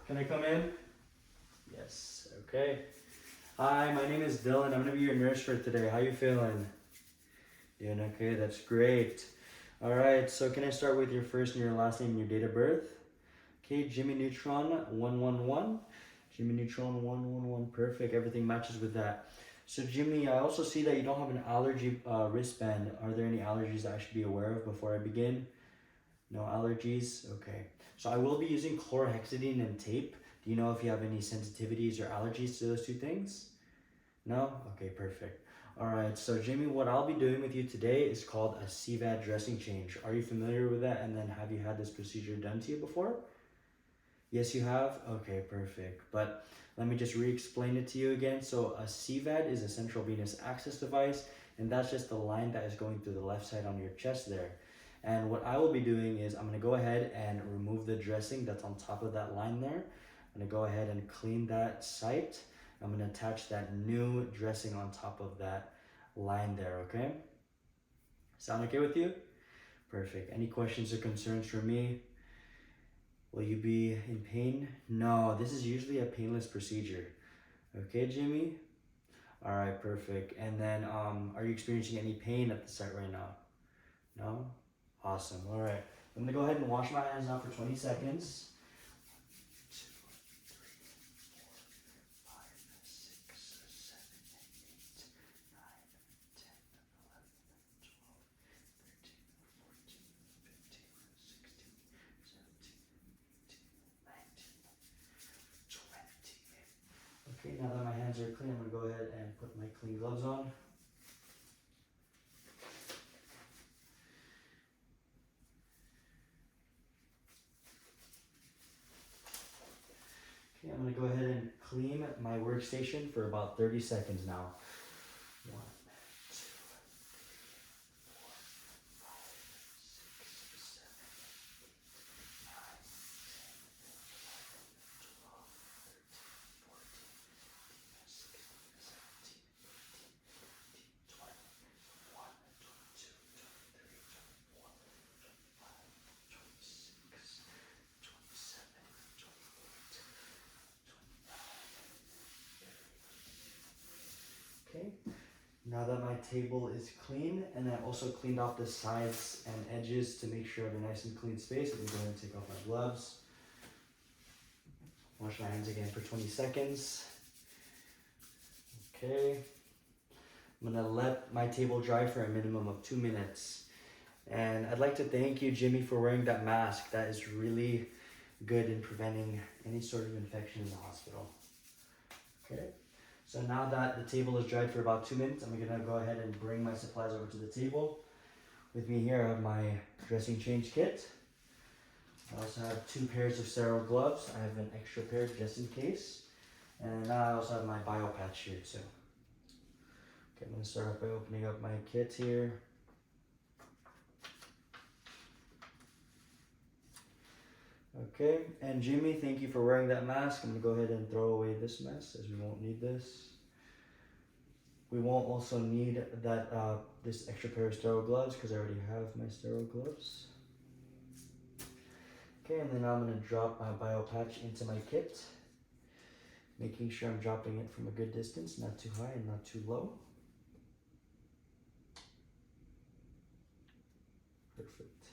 Can I come in? Yes, okay. Hi, my name is Dylan. I'm gonna be your nurse for today. How you feeling? Doing okay, that's great. All right, so can I start with your first and your last name and your date of birth? Okay, Jimmy Neutron 111. Jimmy Neutron 111, perfect. Everything matches with that. So Jimmy, I also see that you don't have an allergy wristband. Are there any allergies that I should be aware of before I begin? No allergies? Okay. So I will be using chlorhexidine and tape. Do you know if you have any sensitivities or allergies to those two things? No? Okay, perfect. All right, so Jimmy, what I'll be doing with you today is called a CVAD dressing change. Are you familiar with that? And then have you had this procedure done to you before? Yes, you have? Okay, perfect. But let me just re-explain it to you again. So a CVAD is a central venous access device, and that's just the line that is going through the left side on your chest there. And what I will be doing is I'm gonna go ahead and remove the dressing that's on top of that line there. I'm gonna go ahead and clean that site. I'm gonna attach that new dressing on top of that line there, okay? Sound okay with you? Perfect. Any questions or concerns for me? Will you be in pain? No, this is usually a painless procedure. Okay, Jimmy? All right, perfect. And then, are you experiencing any pain at the site right now? No? Awesome. All right. I'm gonna go ahead and wash my hands now for 20 seconds. 2, 3, 4, 5, 6, 7, 8, 9, 10, 11, 12, 13, 14, 15, 16, 17, 18, 19, 20. Okay, now that my hands are clean, I'm gonna go ahead and put my clean gloves on. Okay, I'm gonna go ahead and clean my workstation for about 30 seconds now. 1, 2, 3, 4, 5, 6, 7, 8, 9, 10, 11, 12, 13, 14, 15, 16, 17, 18, 20, 21, 22, 23, 24, 25, 26, 27, 28, 29. Okay, now that my table is clean, and I also cleaned off the sides and edges to make sure I have a nice and clean space, I'm going to go ahead and take off my gloves. Wash my hands again for 20 seconds. Okay, I'm going to let my table dry for a minimum of 2 minutes. And I'd like to thank you, Jimmy, for wearing that mask. That is really good in preventing any sort of infection in the hospital. Okay. So now that the table is dried for about 2 minutes, I'm gonna go ahead and bring my supplies over to the table. With me here, I have my dressing change kit. I also have 2 pairs of sterile gloves. I have an extra pair just in case. And I also have my bio patch here too. Okay, I'm gonna start off by opening up my kit here. Okay, and Jimmy, thank you for wearing that mask. I'm gonna go ahead and throw away this mess as we won't need this. We won't also need that this extra pair of sterile gloves because I already have my sterile gloves. Okay, and then I'm gonna drop my bio patch into my kit, making sure I'm dropping it from a good distance, not too high and not too low. Perfect.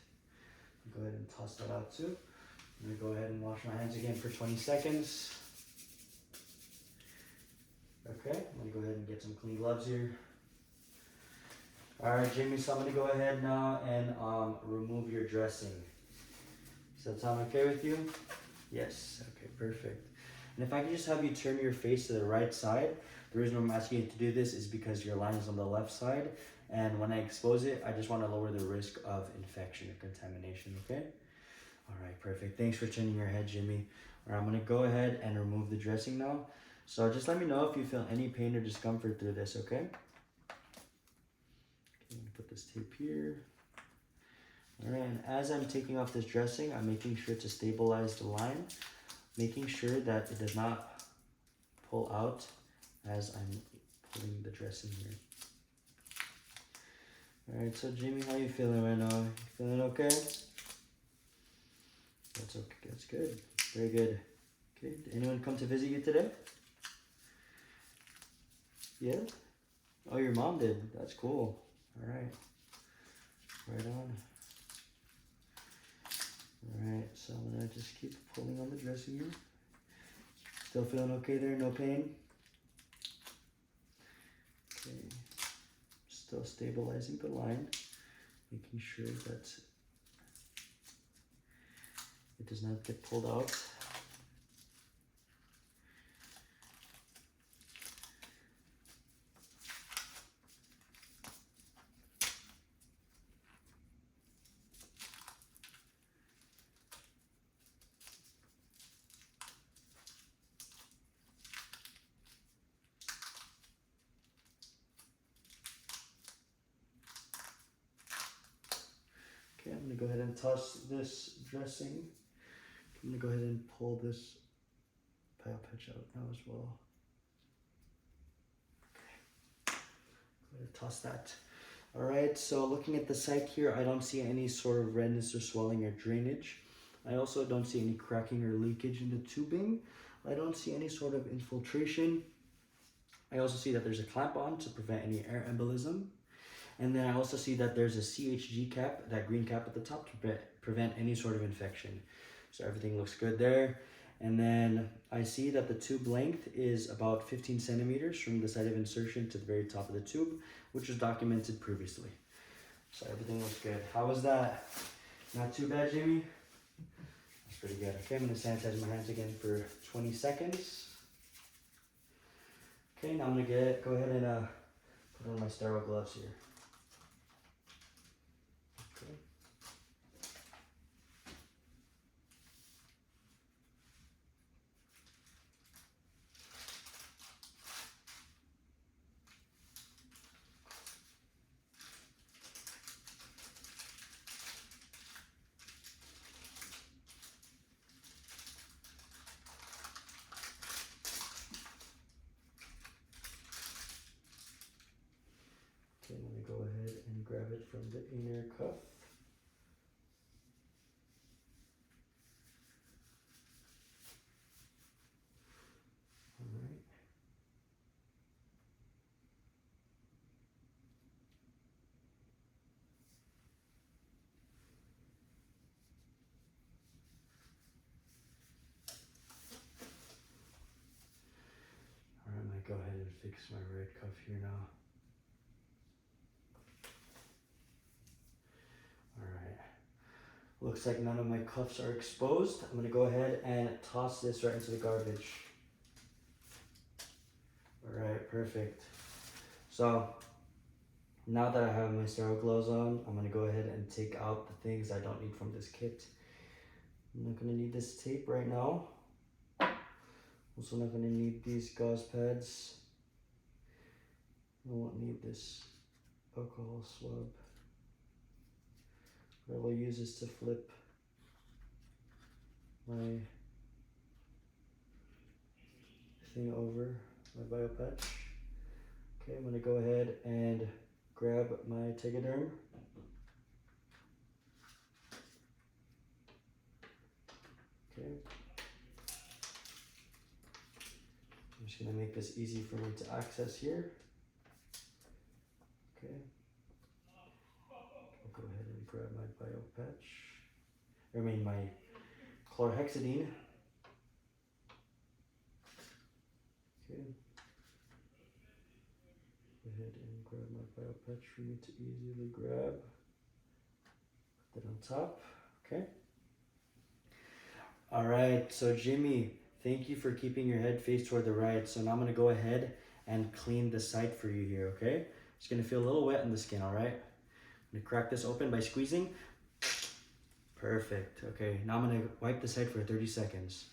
Go ahead and toss that out too. I'm gonna go ahead and wash my hands again for 20 seconds. Okay, I'm gonna go ahead and get some clean gloves here. All right, Jimmy, so I'm gonna go ahead now and remove your dressing. Does that sound okay with you? Yes, okay, perfect. And if I could just have you turn your face to the right side. The reason I'm asking you to do this is because your line is on the left side, and when I expose it, I just wanna lower the risk of infection or contamination, okay? All right, perfect. Thanks for turning your head, Jimmy. All right, I'm gonna go ahead and remove the dressing now. So just let me know if you feel any pain or discomfort through this, okay? Okay, I'm gonna put this tape here. All right, and as I'm taking off this dressing, I'm making sure to stabilize the line, making sure that it does not pull out as I'm pulling the dressing here. All right, so Jimmy, how you feeling right now? You feeling okay? That's okay, that's good, very good. Okay, did anyone come to visit you today? Yeah? Oh, your mom did. That's cool. All right. Right on. All right, so I'm gonna just keep pulling on the dressing here. Still feeling okay there? No pain? Okay. Still stabilizing the line, making sure that it does not get pulled out. Okay, I'm gonna go ahead and toss this dressing. I'm gonna go ahead and pull this pile patch out now as well. Okay, go ahead and toss that. All right, so looking at the site here, I don't see any sort of redness or swelling or drainage. I also don't see any cracking or leakage in the tubing. I don't see any sort of infiltration. I also see that there's a clamp on to prevent any air embolism. And then I also see that there's a CHG cap, that green cap at the top, to prevent any sort of infection. So everything looks good there. And then I see that the tube length is about 15 centimeters from the site of insertion to the very top of the tube, which was documented previously. So everything looks good. How was that? Not too bad, Jimmy? That's pretty good. Okay, I'm gonna sanitize my hands again for 20 seconds. Okay, now I'm gonna go ahead and put on my sterile gloves here. Okay. Okay, I'm gonna go ahead and grab it from the inner cuff. Alright. Alright, I'm gonna go ahead and fix my right cuff here now. Alright. Looks like none of my cuffs are exposed. I'm gonna go ahead and toss this right into the garbage. Alright, perfect. So, now that I have my sterile gloves on, I'm gonna go ahead and take out the things I don't need from this kit. I'm not gonna need this tape right now. Also not gonna need these gauze pads. I won't need this alcohol swab. What I will use is to flip my thing over, my bio patch. Okay, I'm gonna go ahead and grab my Tegaderm. Okay. I'm just gonna make this easy for me to access here. Okay. I'll go ahead and grab my bio patch. My chlorhexidine. Okay. Go ahead and grab my bio patch for me to easily grab. Put that on top. Okay. All right. So Jimmy, thank you for keeping your head face toward the right. So now I'm gonna go ahead and clean the site for you here. Okay. It's gonna feel a little wet in the skin. All right. I'm gonna crack this open by squeezing. Perfect. Okay. Now I'm gonna wipe the site for 30 seconds.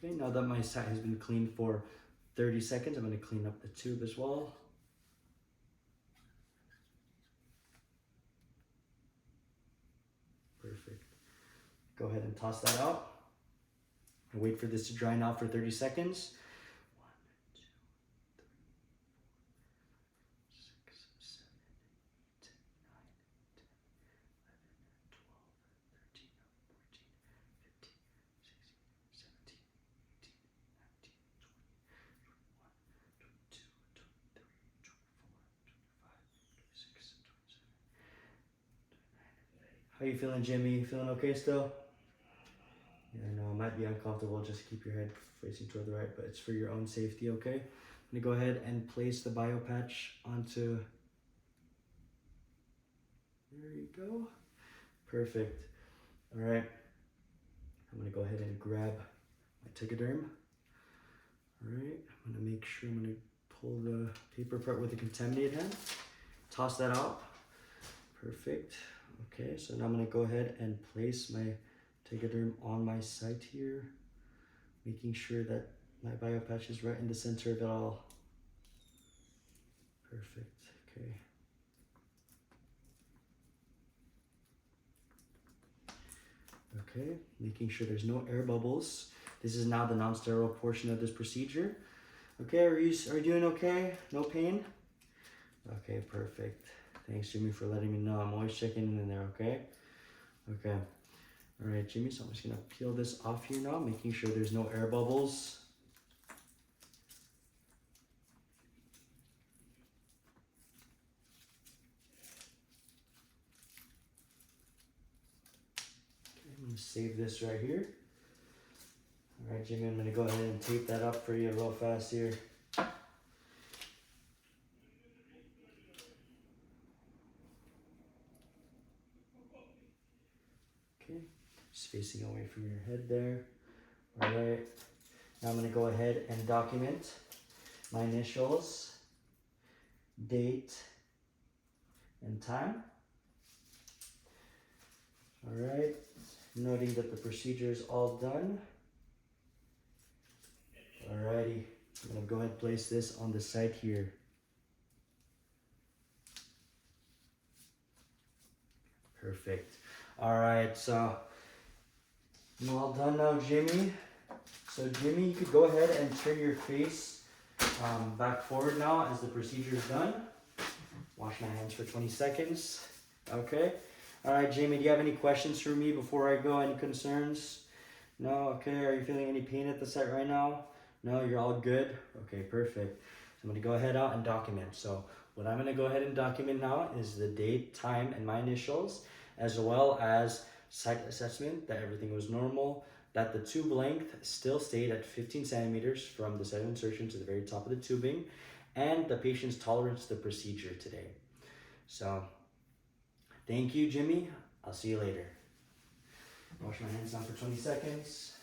Okay, now that my site has been cleaned for 30 seconds, I'm going to clean up the tube as well. Perfect. Go ahead and toss that out. And wait for this to dry now for 30 seconds. 1, 2, 3, 4, 6, 7, 8, 9, 10, 11, 12, 13, 14, 15, 16, 17, 18, 19, 20, 21, 22, 23, 24, 25, 26, 27, 29. How you feeling, Jimmy? You feeling okay still? Yeah, I know it might be uncomfortable. Just keep your head facing toward the right, but it's for your own safety, okay? I'm gonna go ahead and place the bio patch onto. There you go. Perfect. All right. I'm gonna go ahead and grab my Tegaderm. All right. I'm gonna make sure I'm gonna pull the paper apart with a contaminated hand. Toss that out. Perfect. Okay. So now I'm gonna go ahead and place my Tegaderm on my site here, making sure that my bio patch is right in the center of it all. Perfect. Okay. Okay, making sure there's no air bubbles. This is now the non-sterile portion of this procedure. Okay, are you doing okay? No pain? Okay, perfect. Thanks, Jimmy, for letting me know. I'm always checking in there, okay? Okay. All right, Jimmy, so I'm just gonna peel this off here now, making sure there's no air bubbles. Okay, I'm gonna save this right here. All right, Jimmy, I'm gonna go ahead and tape that up for you real fast here. Okay, just facing away from your head there. All right, now I'm gonna go ahead and document my initials, date, and time. All right, noting that the procedure is all done. Alrighty, I'm gonna go ahead and place this on the site here. Perfect. All right, so I'm all done now, Jimmy. So Jimmy, you could go ahead and turn your face back forward now as the procedure is done. Wash my hands for 20 seconds. Okay. All right, Jamie, do you have any questions for me before I go? Any concerns? No? Okay. Are you feeling any pain at the site right now? No, you're all good? Okay, perfect. So I'm going to go ahead out and document. So what I'm going to go ahead and document now is the date, time, and my initials, as well as site assessment, that everything was normal, that the tube length still stayed at 15 centimeters from the set of insertion to the very top of the tubing, and the patient's tolerance to the procedure today. So thank you, Jimmy. I'll see you later. Wash my hands down for 20 seconds.